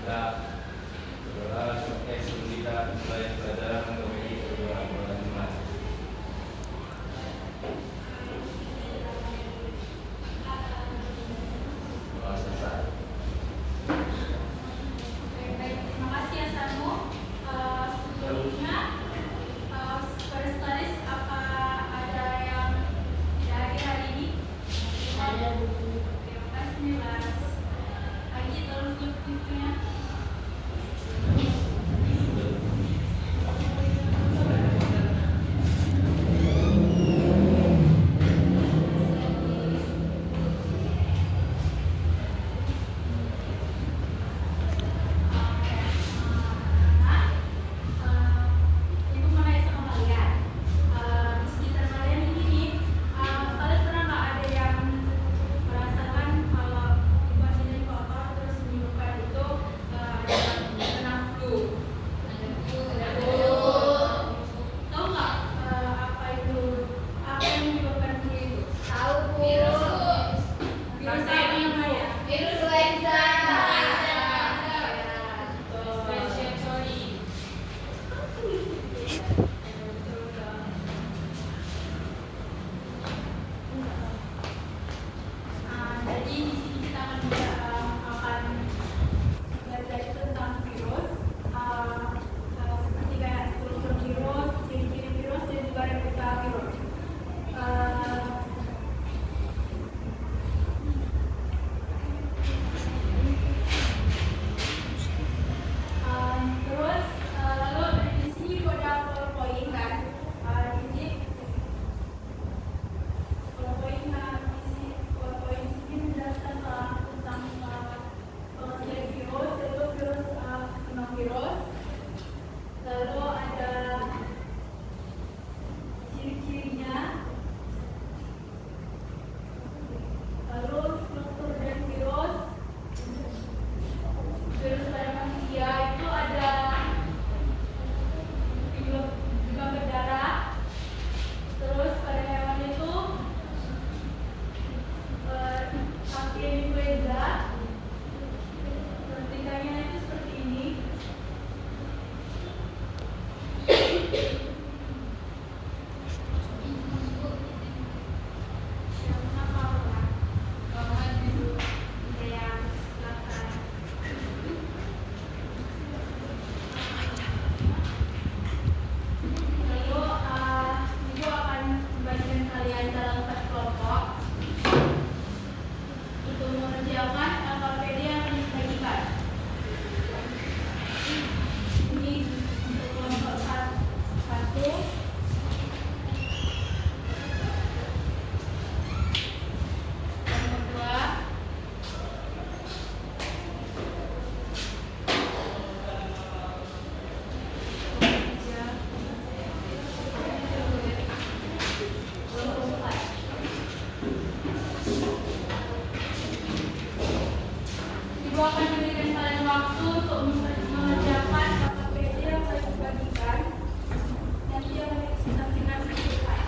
kita berdoa supaya sebelum kita mulai pelajaran memiliki berdoa kepada Tuhan. Doa selesai. Baik, terima kasih ya Sanu. Sebelumnya, Paris, apa ada yang tidak hadir hari ini? Ada Bu. Terima kasih Nilas. Lagi tolong tutup pintunya. Ibu mau nanya sama kalian, di sekitar kalian ini nih, kalian pernah nggak ada yang merasakan kalau ibu hasilnya kotor terus minggu depan itu ada kena flu? Ada flu. Tahu nggak apa itu? Apa yang menyebabkan flu itu? Tahu Bu. Virus apa namanya? Virus influenza. Jadi di sini kita akan belajar tentang virus, seperti kayak struktur virus, ciri-ciri virus dan juga replika virus. Terus lalu di sini juga ada PowerPoint kan, jadi PowerPoint ini menjelaskan tentang pengertian virus, yaitu virus virus. Lalu ada ciri-cirinya, lalu struktur dan virus. Virus pada manusia itu ada juga berdarah. Terus pada hewan itu avian influenza, penelitiannya itu seperti ini. Yang apa Pak? Bahan dulu yang silakan. Lalu ibu akan membagikan kalian dalam 4 kelompok untuk mengerjakan KPD yang akan dibagikan. Ini untuk kelompok 1, kelompok 2, kelompok 3, kelompok 4. Ibu akan memberikan kalian waktu untuk mengerjakan KPD yang saya bagikan. Nanti akan dipresentasikan di depan.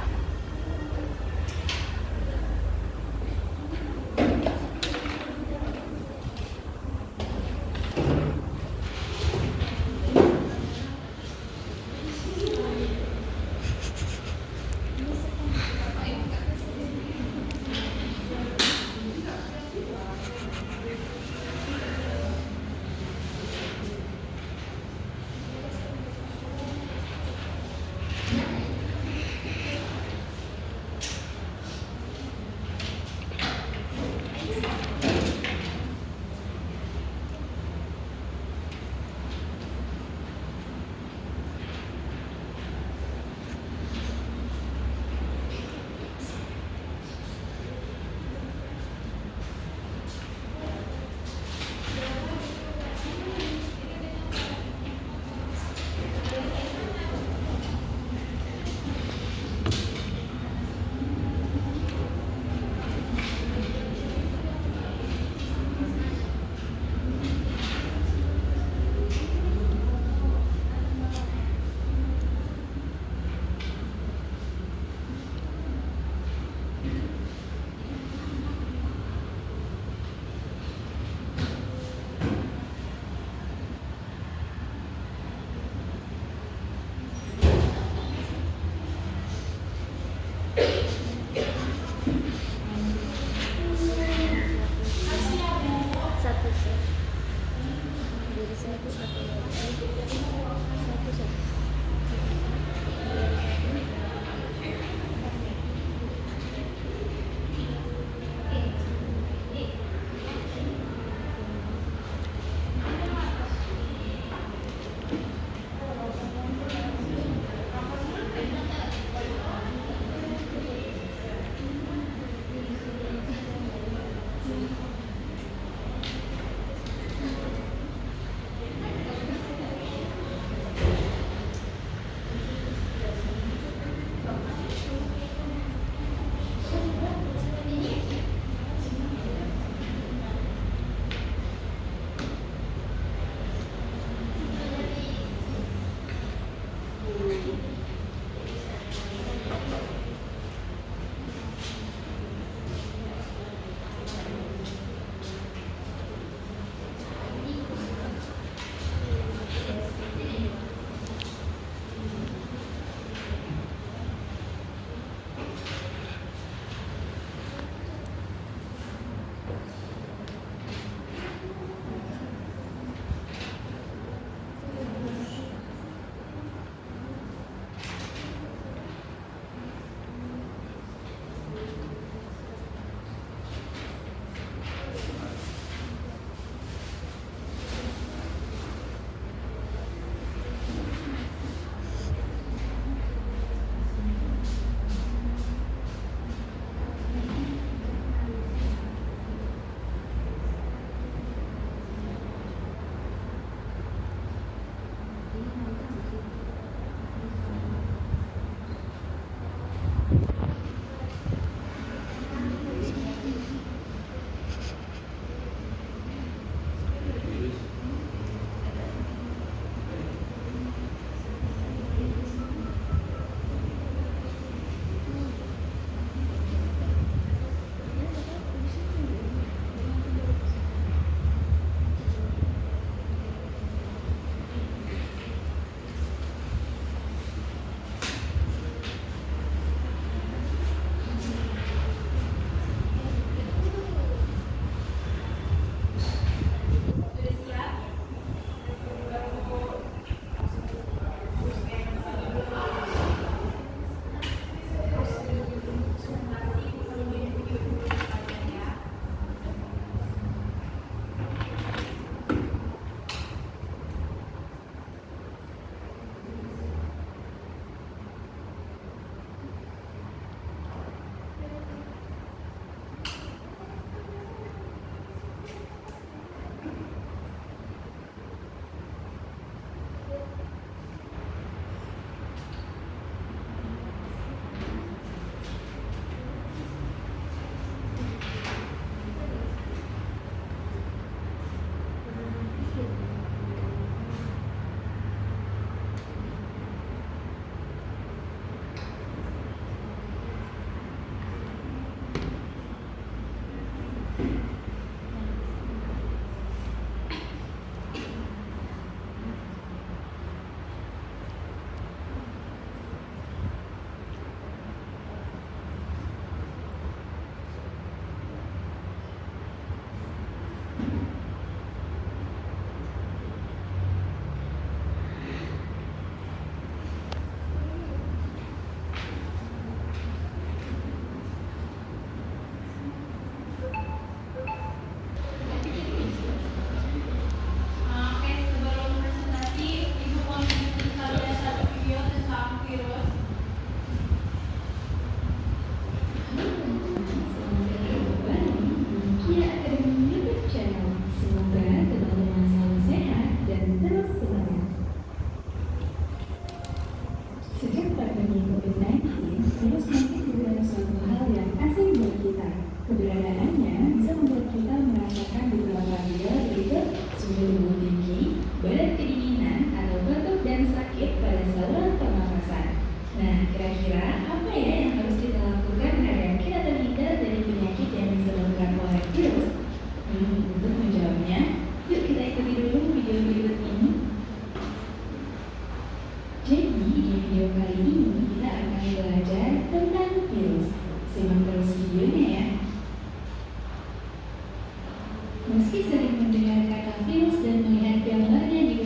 Meski sering mendengar kata virus dan melihat gambarnya di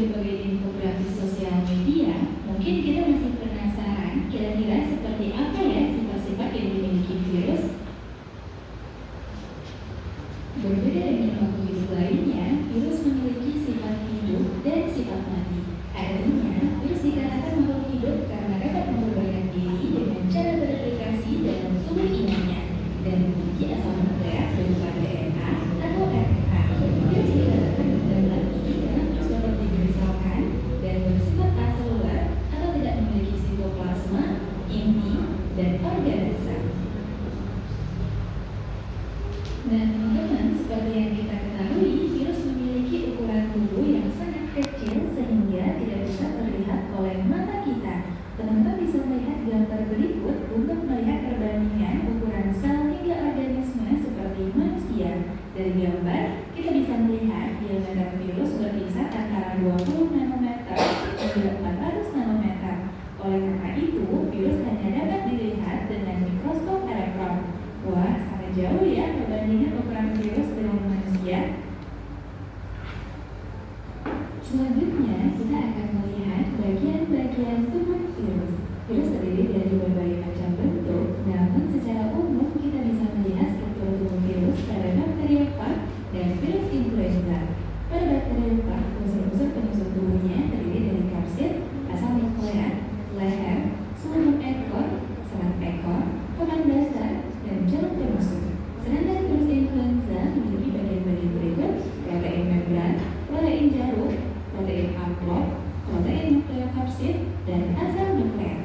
Selanjutnya, kita akan melihat bagian-bagian tubuh virus. Virus terdiri dari berbagai macam bentuk, namun secara umum kita bisa melihat struktur tubuh virus pada bakteriofag dan virus influenza. Pada bakteriofag, unsur-unsur penyusun tubuhnya terdiri dari kapsid, asam nukleat, leher, seluruh ekor, serat ekor, papan dasar, dan jarum penyusun. Sedangkan virus influenza memiliki bagian-bagian berikut: protein membran, protein jarum, protein amplop, protein nukleokapsid, dan asam nukleat.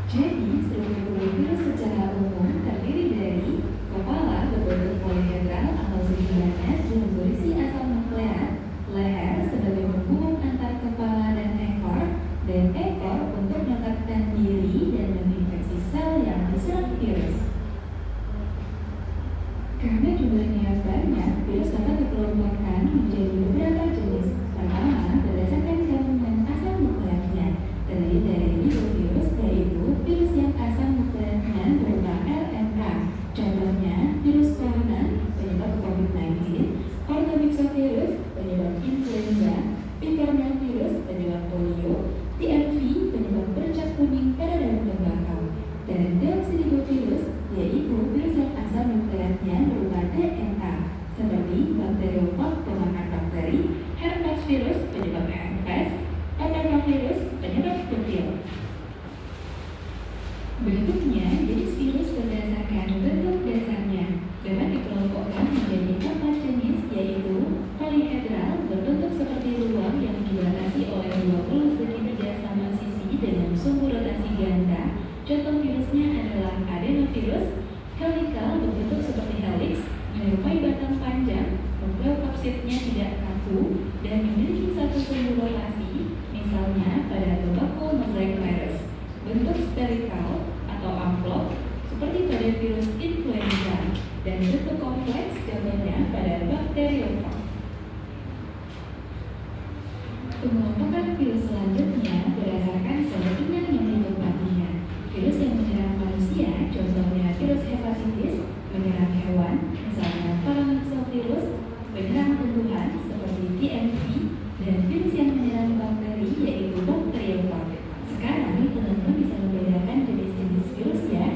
Jadi, struktur tubuh virus secara umum terdiri dari kepala berbentuk polihedral atau segilanet yang berisi asam nukleat, leher sebagai penghubung antar kepala dan ekor untuk meletakkan diri dan menginfeksi sel yang diserang virus. Karena jumlahnya yang banyak, virus dapat dikelompokkan menjadi beberapa jenis. Pertama, berdasarkan kandungan asam nukleatnya, terdiri dari virus, yaitu virus yang asam nukleatnya berupa RNA. Contohnya, virus corona penyebab COVID-19, ortomyxovirus penyebab influenza, picornavírus penyebab polio, TMV penyebab bercak kuning pada daun tembakau, dan deoxyribovirus yaitu virus yang asam nukleatnya berupa DNA, seperti bakteriofag pemakan bakteri, herpes virus penyebab herpes, papavirus penyebab kecil. Berikutnya, jenis virus berdasarkan bentuk dasarnya dapat dikelompokkan menjadi 4 jenis, yaitu polihedral berbentuk seperti ruang yang dibatasi oleh 20 segitiga sama sisi dengan sumbu rotasi ganda. Contoh virusnya adalah adenovirus. Helikal berbentuk seperti helix, menyerupai batang panjang, nukleokapsidnya tidak kaku, dan memiliki satu sumbu rotasi, misalnya pada tobacco mosaic virus. Bentuk spherical atau amplop, seperti pada virus influenza, dan bentuk kompleks, contohnya pada bakteriofag. Pengelompokan virus selanjutnya berdasarkan sel inang yang ditempatinya. Virus yang menyerang manusia, contohnya virus hepatitis, menyerang hewan, misalnya paramyxovirus, menyerang tumbuhan seperti TMV, dan virus yang menyerang bakteri, yaitu bakteriofag. Sekarang, teman-teman bisa membedakan jenis-jenis virus ya.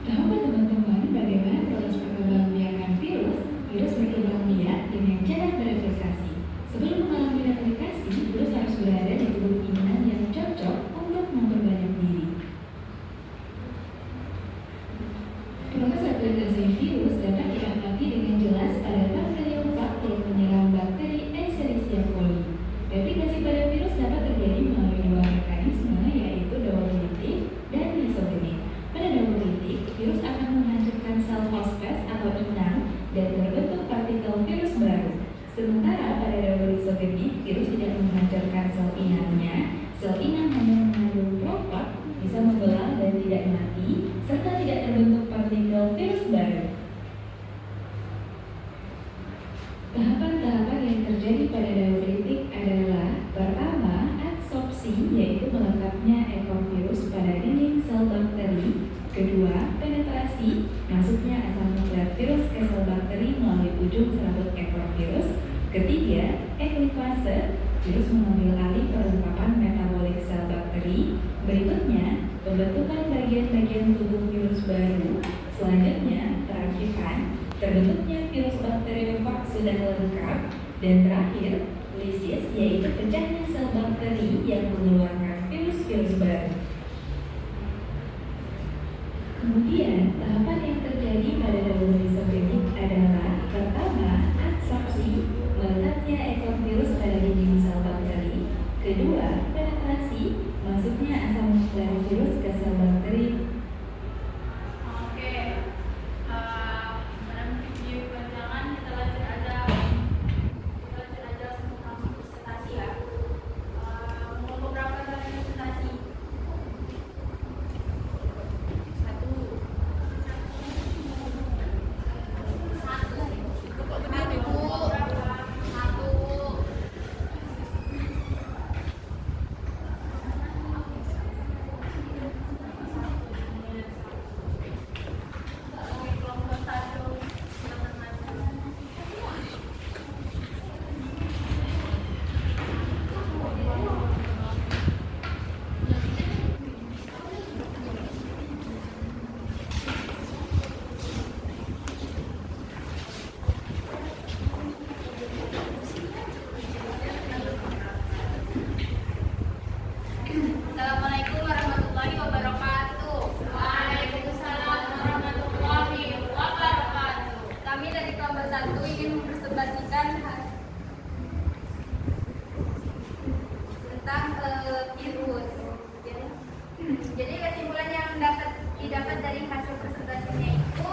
Tahukah teman-teman bagaimana proses perkembangbiakan virus? Virus berkembang biak dengan cara bereplikasi. Sebelum mengalami replikasi, virus harus berada di tubuh inang yang cocok untuk memperbanyak diri. Proses replikasi virus dapat diamati dengan jelas pada bakteriofag yang menyerang bakteri Escherichia coli. Replikasi pada virus dapat terjadi melalui dua mekanisme, yaitu double-litik dan lysogenik. Pada double-litik, virus akan menghancurkan sel hospes atau inang dan terbentuk partikel virus baru. Sementara pada double-lysogenik, virus tidak menghancurkan sel inangnya. Sel inang hanya mengandung profag, bisa membelah dan tidak mati, serta tidak terbentuk partikel virus baru. Tahapan-tahapan yang terjadi pada double-litik adalah: pertama, adsorpsi, yaitu melengkapnya ekor virus pada dinding sel bakteri. Kedua, penetrasi, masuknya asam nukleat virus ke sel bakteri melalui ujung serabut ekor virus. Ketiga, eklifase, virus mengambil alih perlengkapan metabolik sel bakteri. Berikutnya, pembentukan bagian-bagian tubuh virus baru. Selanjutnya, perakitan, terbentuknya virus bakteriofag sudah lengkap. Dan terakhir, lisis, yaitu pecahnya sel bakteri yang mengeluarkan virus-virus baru. Kemudian, tahapan yang terjadi pada double-lysogenik adalah: pertama, adsorpsi, melekatnya ekor virus pada dinding sel bakteri. Kedua, penetrasi, masuknya asam nukleat virus ke sel bakteri. Oke, dalam video perbincangan kita lanjut aja langsung presentasi ya. Mau beberapa kali presentasi. Satu. tentang virus. Jadi kesimpulan yang didapat dari hasil presentasinya itu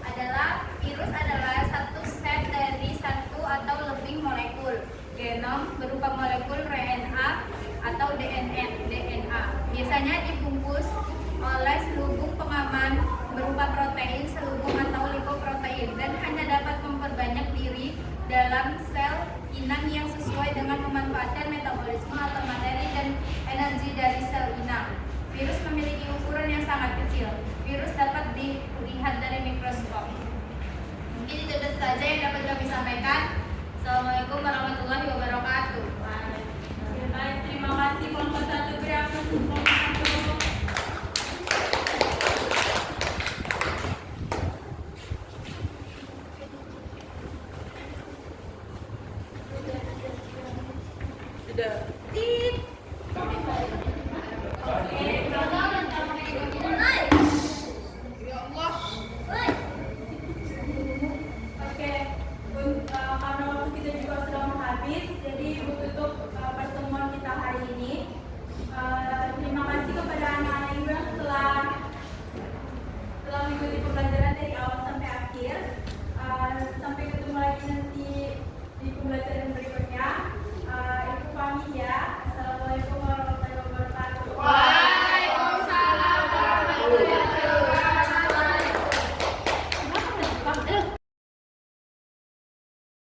adalah virus adalah satu set dari satu atau lebih molekul genom berupa molekul RNA atau DNA. Biasanya dibungkus oleh selubung pengaman berupa protein, selubung atau lipoprotein dan hanya dapat memperbanyak diri dalam sel inang yang sesuai dengan memanfaatkan metabolisme atau materi dan energi dari sel inang. Virus memiliki ukuran yang sangat kecil. Virus dapat dilihat dari mikroskop. Mungkin itu saja yang dapat kami sampaikan. Assalamualaikum warahmatullahi wabarakatuh. Baik, terima kasih kelompok 1 berakhir kelompok 1. Tidak.